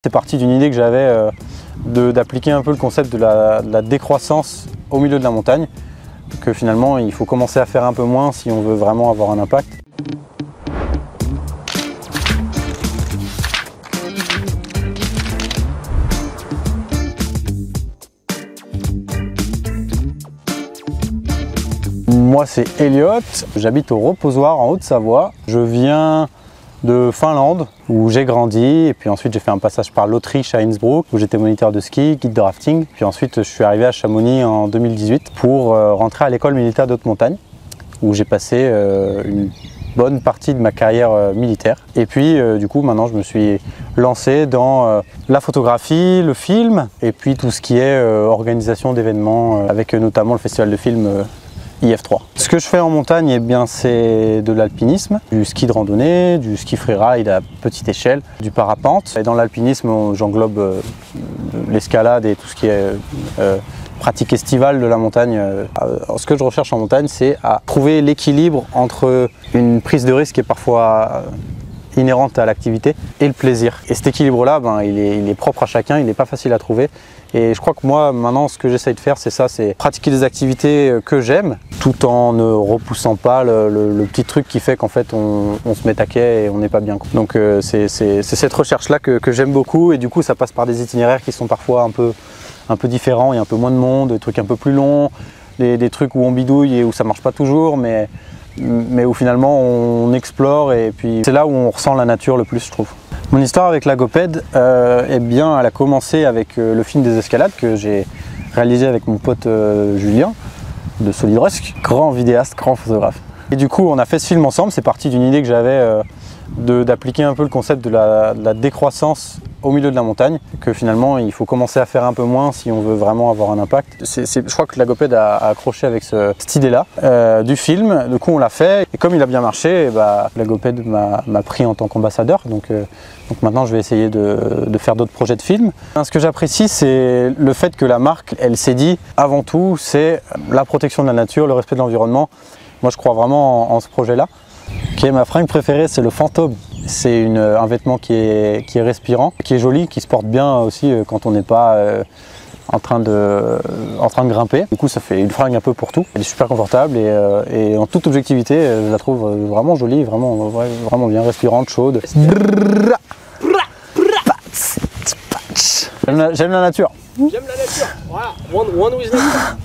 C'est parti d'une idée que j'avais d'appliquer un peu le concept de la décroissance au milieu de la montagne, que finalement il faut commencer à faire un peu moins si on veut vraiment avoir un impact. Moi c'est Elliot, j'habite au Reposoir en Haute-Savoie. Je viens de Finlande où j'ai grandi et puis ensuite j'ai fait un passage par l'Autriche à Innsbruck où j'étais moniteur de ski, guide de rafting. Puis ensuite je suis arrivé à Chamonix en 2018 pour rentrer à l'école militaire de haute montagne où j'ai passé une bonne partie de ma carrière militaire. Et puis du coup maintenant je me suis lancé dans la photographie, le film et puis tout ce qui est organisation d'événements avec notamment le festival de films IF3. Ce que je fais en montagne, eh bien, c'est de l'alpinisme, du ski de randonnée, du ski freeride à petite échelle, du parapente. Et dans l'alpinisme, j'englobe l'escalade et tout ce qui est pratique estivale de la montagne. Ce que je recherche en montagne, c'est à trouver l'équilibre entre une prise de risque qui est parfois inhérente à l'activité et le plaisir. Et cet équilibre-là, il est propre à chacun, il n'est pas facile à trouver. Et je crois que moi, maintenant, ce que j'essaye de faire, c'est ça, c'est pratiquer des activités que j'aime, tout en ne repoussant pas le petit truc qui fait qu'en fait, on se met à quai et on n'est pas bien. Donc c'est cette recherche-là que j'aime beaucoup, et du coup, ça passe par des itinéraires qui sont parfois un peu différents, il y a un peu moins de monde, des trucs un peu plus longs, des trucs où on bidouille et où ça marche pas toujours, mais où finalement on explore, et puis c'est là où on ressent la nature le plus, je trouve. Mon histoire avec la GoPed, eh bien, elle a commencé avec le film des escalades que j'ai réalisé avec mon pote Julien de Solidrusk, grand vidéaste, grand photographe. Et du coup, on a fait ce film ensemble. C'est parti d'une idée que j'avais d'appliquer un peu le concept de la décroissance au milieu de la montagne, que finalement il faut commencer à faire un peu moins si on veut vraiment avoir un impact. Je crois que la GoPed a accroché avec cette idée-là du film. Du coup on l'a fait, et comme il a bien marché, la GoPed m'a pris en tant qu'ambassadeur. Donc maintenant je vais essayer de faire d'autres projets de films. Ce que j'apprécie, c'est le fait que la marque, elle s'est dit avant tout, c'est la protection de la nature, le respect de l'environnement. Moi je crois vraiment en ce projet-là. Ma fringue préférée, c'est le fantôme. C'est un vêtement qui est respirant, qui est joli, qui se porte bien aussi quand on n'est pas en train de grimper. Du coup, ça fait une fringue un peu pour tout. Elle est super confortable et en toute objectivité, je la trouve vraiment jolie, vraiment bien respirante, chaude. J'aime la nature. J'aime la nature. Voilà, one with nature.